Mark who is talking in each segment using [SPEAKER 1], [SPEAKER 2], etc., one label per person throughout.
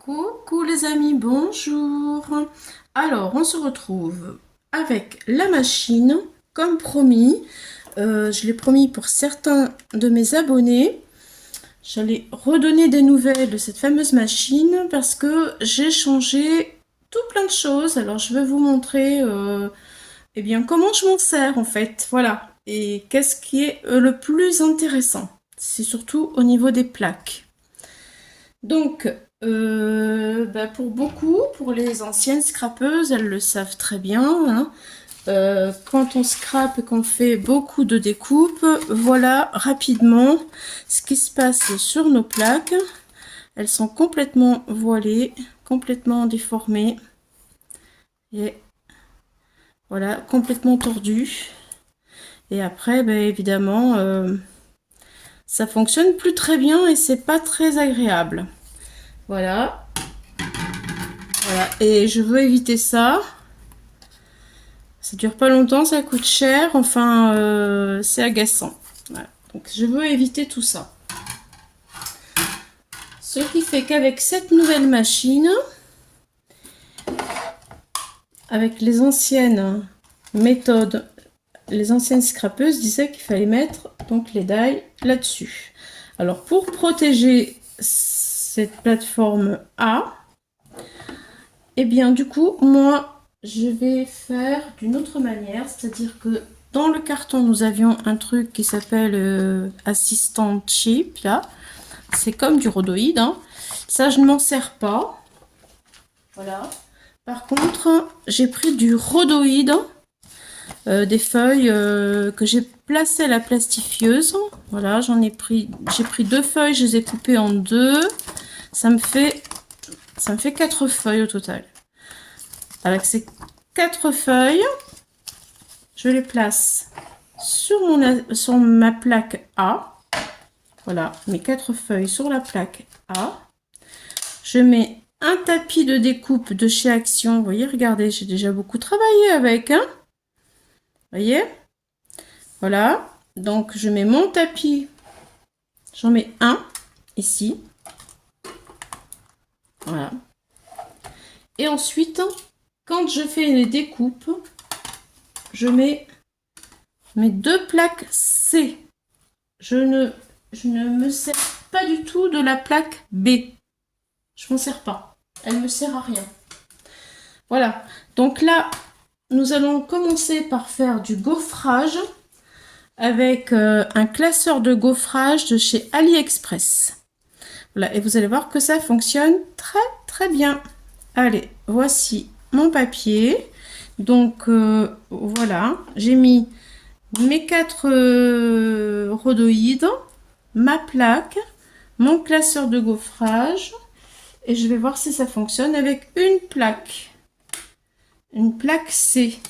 [SPEAKER 1] Coucou les amis, bonjour. Alors, on se retrouve avec la machine, comme promis. Je l'ai promis pour certains de mes abonnés. J'allais redonner des nouvelles de cette fameuse machine parce que j'ai changé tout plein de choses. Alors, je vais vous montrer eh bien, comment je m'en sers en fait. Voilà. Et qu'est-ce qui est le plus intéressant? C'est surtout au niveau des plaques. Donc, pour beaucoup, pour les anciennes scrapeuses, elles le savent très bien, hein. Quand on scrape et qu'on fait beaucoup de découpes, voilà rapidement ce qui se passe sur nos plaques. Elles sont complètement voilées, complètement déformées et voilà, complètement tordues. Et après, évidemment, ça fonctionne plus très bien et c'est pas très agréable. Voilà. Voilà, et je veux éviter ça. Ça dure pas longtemps, ça coûte cher, enfin, c'est agaçant. Voilà. Donc, je veux éviter tout ça. Ce qui fait qu'avec cette nouvelle machine, avec les anciennes méthodes, les anciennes scrapeuses disaient qu'il fallait mettre donc les die là-dessus. Alors, pour protéger cette plateforme A, et bien, du coup, moi, je vais faire d'une autre manière, c'est-à-dire que dans le carton, nous avions un truc qui s'appelle Assistant Chip, là. C'est comme du rhodoïde, hein. Ça, je ne m'en sers pas. Voilà. Par contre, j'ai pris du rhodoïde, des feuilles que j'ai placées à la plastifieuse. Voilà, j'ai pris 2 feuilles, je les ai coupées en 2. Ça me fait 4 feuilles au total. Avec ces 4 feuilles, je les place sur ma plaque A. Voilà, mes 4 feuilles sur la plaque A. Je mets un tapis de découpe de chez Action. Vous voyez, regardez, j'ai déjà beaucoup travaillé avec. Hein, vous voyez? Voilà. Donc, je mets mon tapis. J'en mets un ici. Voilà. Et ensuite, quand je fais les découpes, je mets mes 2 plaques C. Je ne me sers pas du tout de la plaque B. Je m'en sers pas. Elle me sert à rien. Voilà. Donc là, nous allons commencer par faire du gaufrage avec un classeur de gaufrage de chez AliExpress. Voilà. Et vous allez voir que ça fonctionne très très bien. Allez, voici mon papier. Donc voilà, j'ai mis mes 4 rhodoïdes, ma plaque, mon classeur de gaufrage et je vais voir si ça fonctionne avec une plaque C.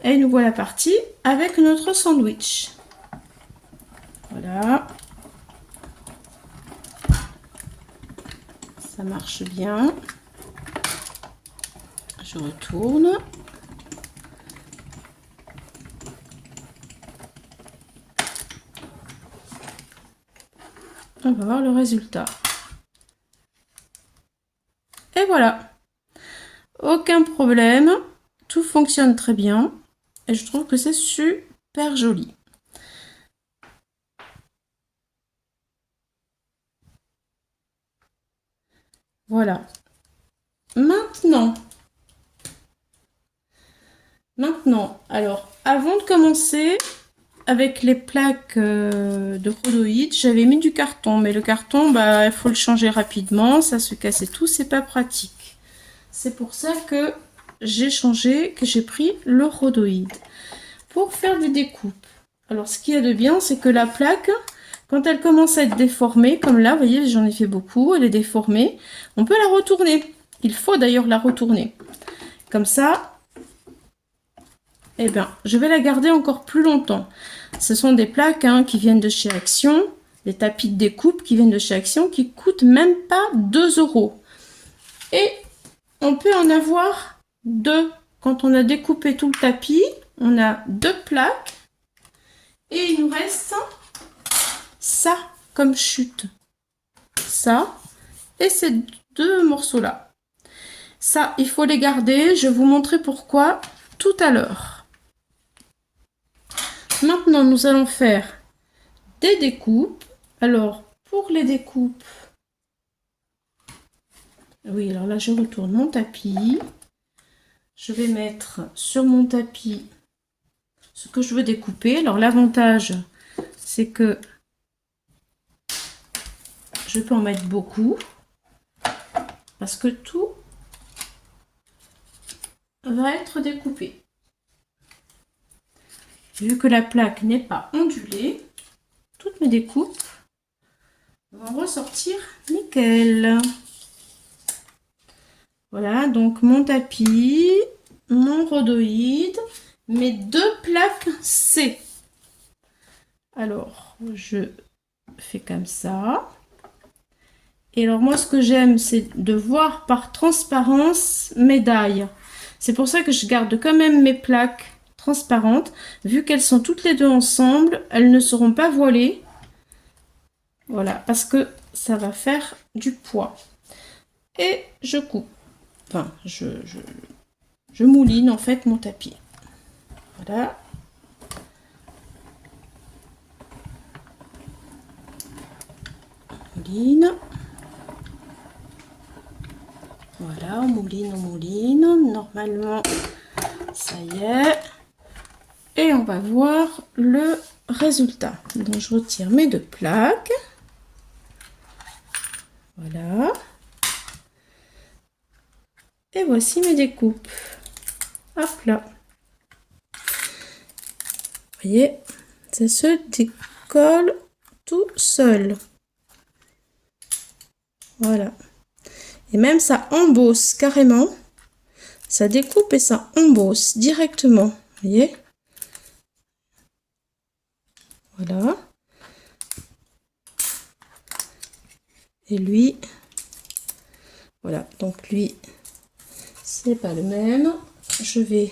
[SPEAKER 1] Et nous voilà partis avec notre sandwich. Voilà. Ça marche bien. Je retourne. On va voir le résultat. Et voilà. Aucun problème. Tout fonctionne très bien. Et je trouve que c'est super joli. Voilà. Maintenant, alors, avant de commencer, avec les plaques de rhodoïde, j'avais mis du carton. Mais le carton, il faut le changer rapidement. Ça se casse et tout, c'est pas pratique. C'est pour ça que j'ai changé, que j'ai pris le rhodoïde. Pour faire des découpes. Alors, ce qu'il y a de bien, c'est que la plaque, quand elle commence à être déformée, comme là, vous voyez, j'en ai fait beaucoup, elle est déformée, on peut la retourner. Il faut d'ailleurs la retourner. Comme ça, eh bien, je vais la garder encore plus longtemps. Ce sont des plaques qui viennent de chez Action, des tapis de découpe qui viennent de chez Action, qui coûtent même pas 2 €. Et on peut en avoir 2. Quand on a découpé tout le tapis, on a 2 plaques. Et il nous reste ça comme chute. Ça. Et ces deux morceaux là. Ça, il faut les garder. Je vais vous montrer pourquoi tout à l'heure. Maintenant, nous allons faire des découpes. Alors, pour les découpes, oui, alors là, je retourne mon tapis. Je vais mettre sur mon tapis ce que je veux découper. Alors, l'avantage, c'est que je peux en mettre beaucoup parce que tout va être découpé. Vu que la plaque n'est pas ondulée, toutes mes découpes vont ressortir nickel. Voilà, donc mon tapis, mon rhodoïde, mes deux plaques C. Alors, je fais comme ça. Et alors moi, ce que j'aime, c'est de voir par transparence mes dailles. C'est pour ça que je garde quand même mes plaques transparentes. Vu qu'elles sont toutes les deux ensemble, elles ne seront pas voilées. Voilà, parce que ça va faire du poids. Et je coupe. Enfin, je mouline en fait mon tapis. Voilà. On mouline. Voilà, on mouline, on mouline. Normalement, ça y est. Et on va voir le résultat. Donc, je retire mes deux plaques. Voilà. Et voici mes découpes. Hop là. Vous voyez, ça se décolle tout seul. Voilà. Et même ça embosse carrément. Ça découpe et ça embosse directement. Vous voyez? Voilà. Et lui, voilà. Donc lui, c'est pas le même. Je vais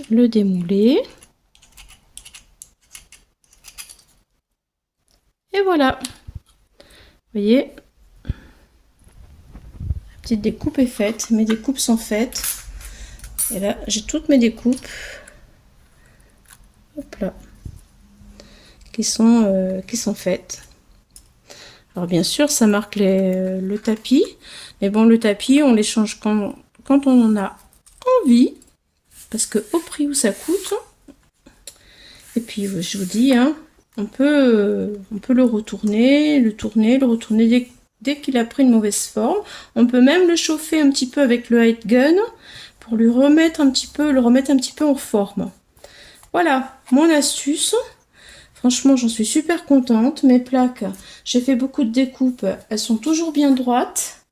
[SPEAKER 1] le démouler. Et voilà. Vous voyez, la petite découpe est faite. Mes découpes sont faites. Et là, j'ai toutes mes découpes. Hop là. Qui sont faites. Alors bien sûr, ça marque le tapis. Mais bon, le tapis, on les change quand on en a envie. Parce que au prix où ça coûte. Et puis, je vous dis, hein, on peut le retourner, le tourner, le retourner dès qu'il a pris une mauvaise forme. On peut même le chauffer un petit peu avec le hot gun pour lui remettre un petit peu, le remettre un petit peu en forme. Voilà, mon astuce. Franchement, j'en suis super contente. Mes plaques, j'ai fait beaucoup de découpes. Elles sont toujours bien droites.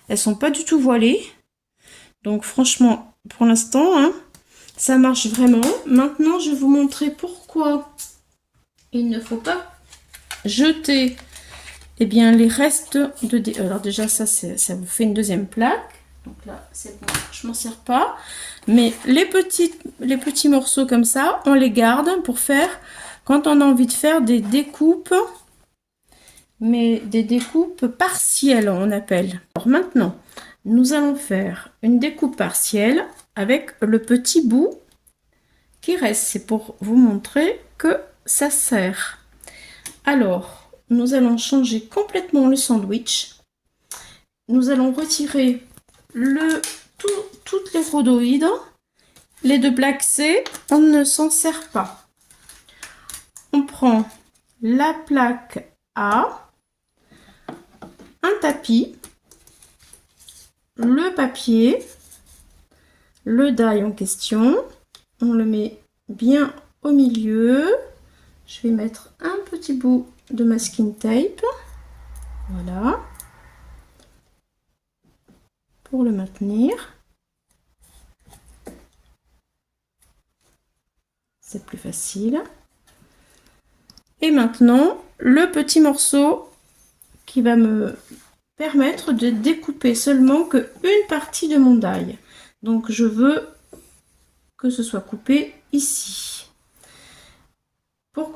[SPEAKER 1] Elles sont pas du tout voilées. Donc franchement, pour l'instant, hein, ça marche vraiment. Maintenant, je vais vous montrer pourquoi il ne faut pas jeter les restes de... Alors déjà, ça vous fait une deuxième plaque. Donc là, c'est bon, je m'en sers pas. Mais les petits morceaux comme ça, on les garde pour faire... Quand on a envie de faire des découpes, mais des découpes partielles, on appelle. Alors maintenant, nous allons faire une découpe partielle avec le petit bout qui reste. C'est pour vous montrer que ça sert. Alors, nous allons changer complètement le sandwich. Nous allons retirer toutes les rhodoïdes. Les deux plaques C, on ne s'en sert pas. On prend la plaque A, un tapis, le papier, le die en question. On le met bien au milieu. Je vais mettre un petit bout de masking tape. Voilà. Pour le maintenir. C'est plus facile. Et maintenant, le petit morceau qui va me permettre de découper seulement qu'une partie de mon die. Donc, je veux que ce soit coupé ici.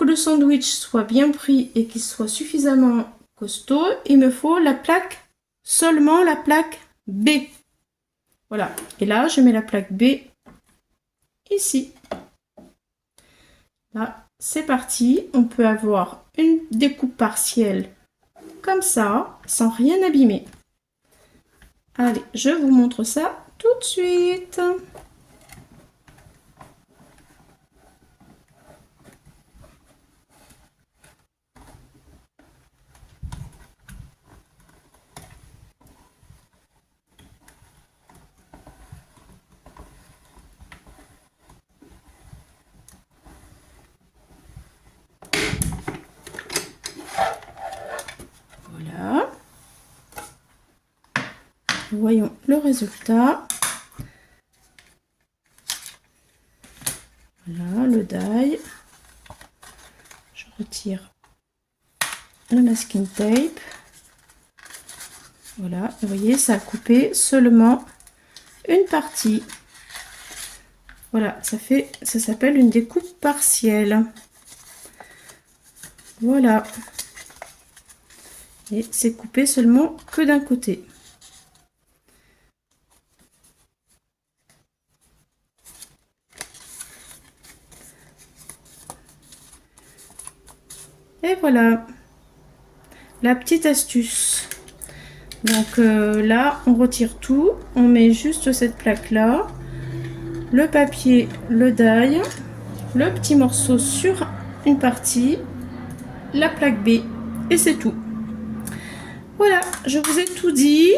[SPEAKER 1] que le sandwich soit bien pris et qu'il soit suffisamment costaud, il me faut la plaque, seulement la plaque B. Voilà. Et là, je mets la plaque B ici. Là, c'est parti. On peut avoir une découpe partielle comme ça, sans rien abîmer. Allez, je vous montre ça tout de suite. Voilà. Voyons le résultat. Voilà le die. Je retire le masking tape. Voilà, vous voyez, ça a coupé seulement une partie. Voilà, ça s'appelle une découpe partielle. Voilà. Et c'est coupé seulement que d'un côté. Et voilà la petite astuce. Donc là, on retire tout, on met juste cette plaque là, le papier, le die, le petit morceau sur une partie, la plaque B et c'est tout. Voilà, je vous ai tout dit.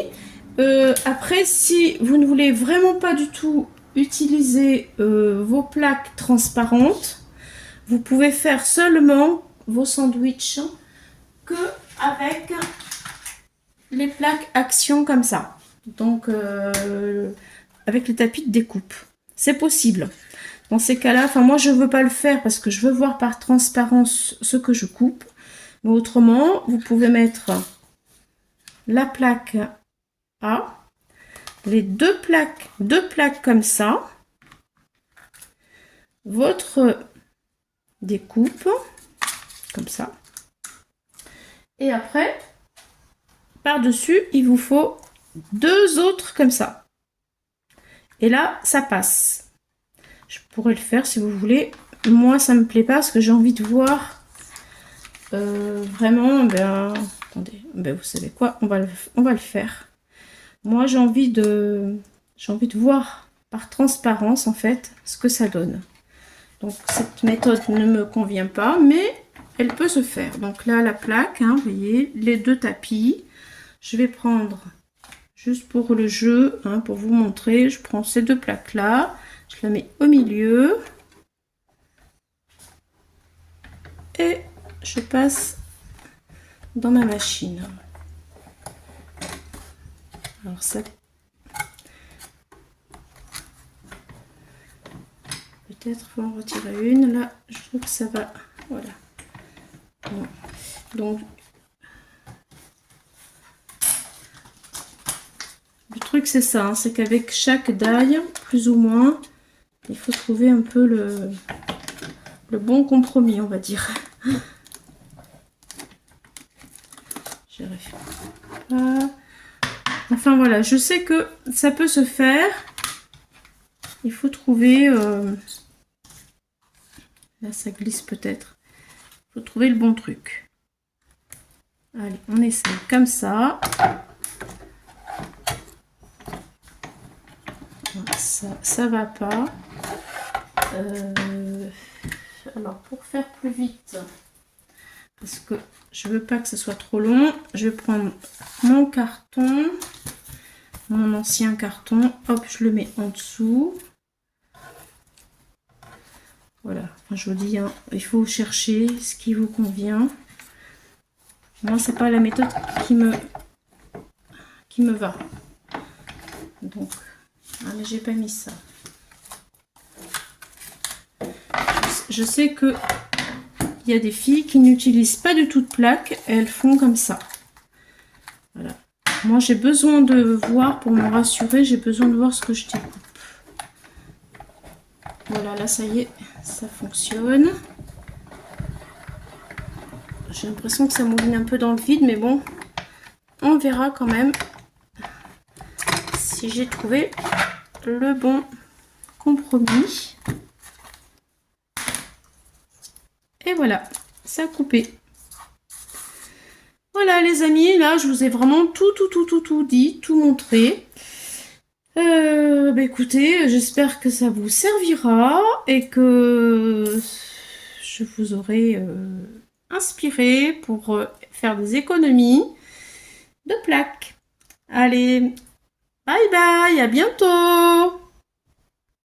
[SPEAKER 1] Après, si vous ne voulez vraiment pas du tout utiliser vos plaques transparentes, vous pouvez faire seulement vos sandwichs que avec les plaques action comme ça. Donc, avec le tapis de découpe. C'est possible. Dans ces cas-là, enfin moi je ne veux pas le faire parce que je veux voir par transparence ce que je coupe. Mais autrement, vous pouvez mettre la plaque A, les deux plaques comme ça, votre découpe comme ça, et après par-dessus il vous faut deux autres comme ça, et là ça passe. Je pourrais le faire si vous voulez. Moi ça me plaît pas parce que j'ai envie de voir vraiment, ben attendez, ben vous savez quoi, on va le faire. Moi j'ai envie de voir par transparence en fait ce que ça donne. Donc cette méthode ne me convient pas, mais elle peut se faire. Donc là la plaque, hein, vous voyez, les deux tapis. Je vais prendre, juste pour le jeu, hein, pour vous montrer, je prends ces deux plaques là, je la mets au milieu. Et je passe dans ma machine. Alors ça, peut-être faut en retirer une. Là, je trouve que ça va. Voilà. Bon. Donc, le truc c'est ça, hein, c'est qu'avec chaque die, plus ou moins, il faut trouver un peu le bon compromis, on va dire. J'y arrive pas. Enfin voilà, je sais que ça peut se faire. Il faut trouver... là, ça glisse peut-être. Il faut trouver le bon truc. Allez, on essaie comme ça. Ça va pas. Alors, pour faire plus vite, parce que je veux pas que ce soit trop long, je vais prendre mon carton, mon ancien carton. Hop, je le mets en dessous. Voilà, enfin, je vous dis, hein, il faut chercher ce qui vous convient. Moi, c'est pas la méthode qui me va. Donc, ah, mais j'ai pas mis ça. Je sais que il y a des filles qui n'utilisent pas du tout de plaque, elles font comme ça. Voilà. Moi, j'ai besoin de voir, pour me rassurer, j'ai besoin de voir ce que je découpe. Voilà, là, ça y est, ça fonctionne. J'ai l'impression que ça mouline un peu dans le vide, mais bon, on verra quand même si j'ai trouvé le bon compromis. Et voilà, ça a coupé. Voilà les amis, là je vous ai vraiment tout dit, tout montré. Bah écoutez, j'espère que ça vous servira et que je vous aurai inspiré pour faire des économies de plaques. Allez, bye bye, à bientôt!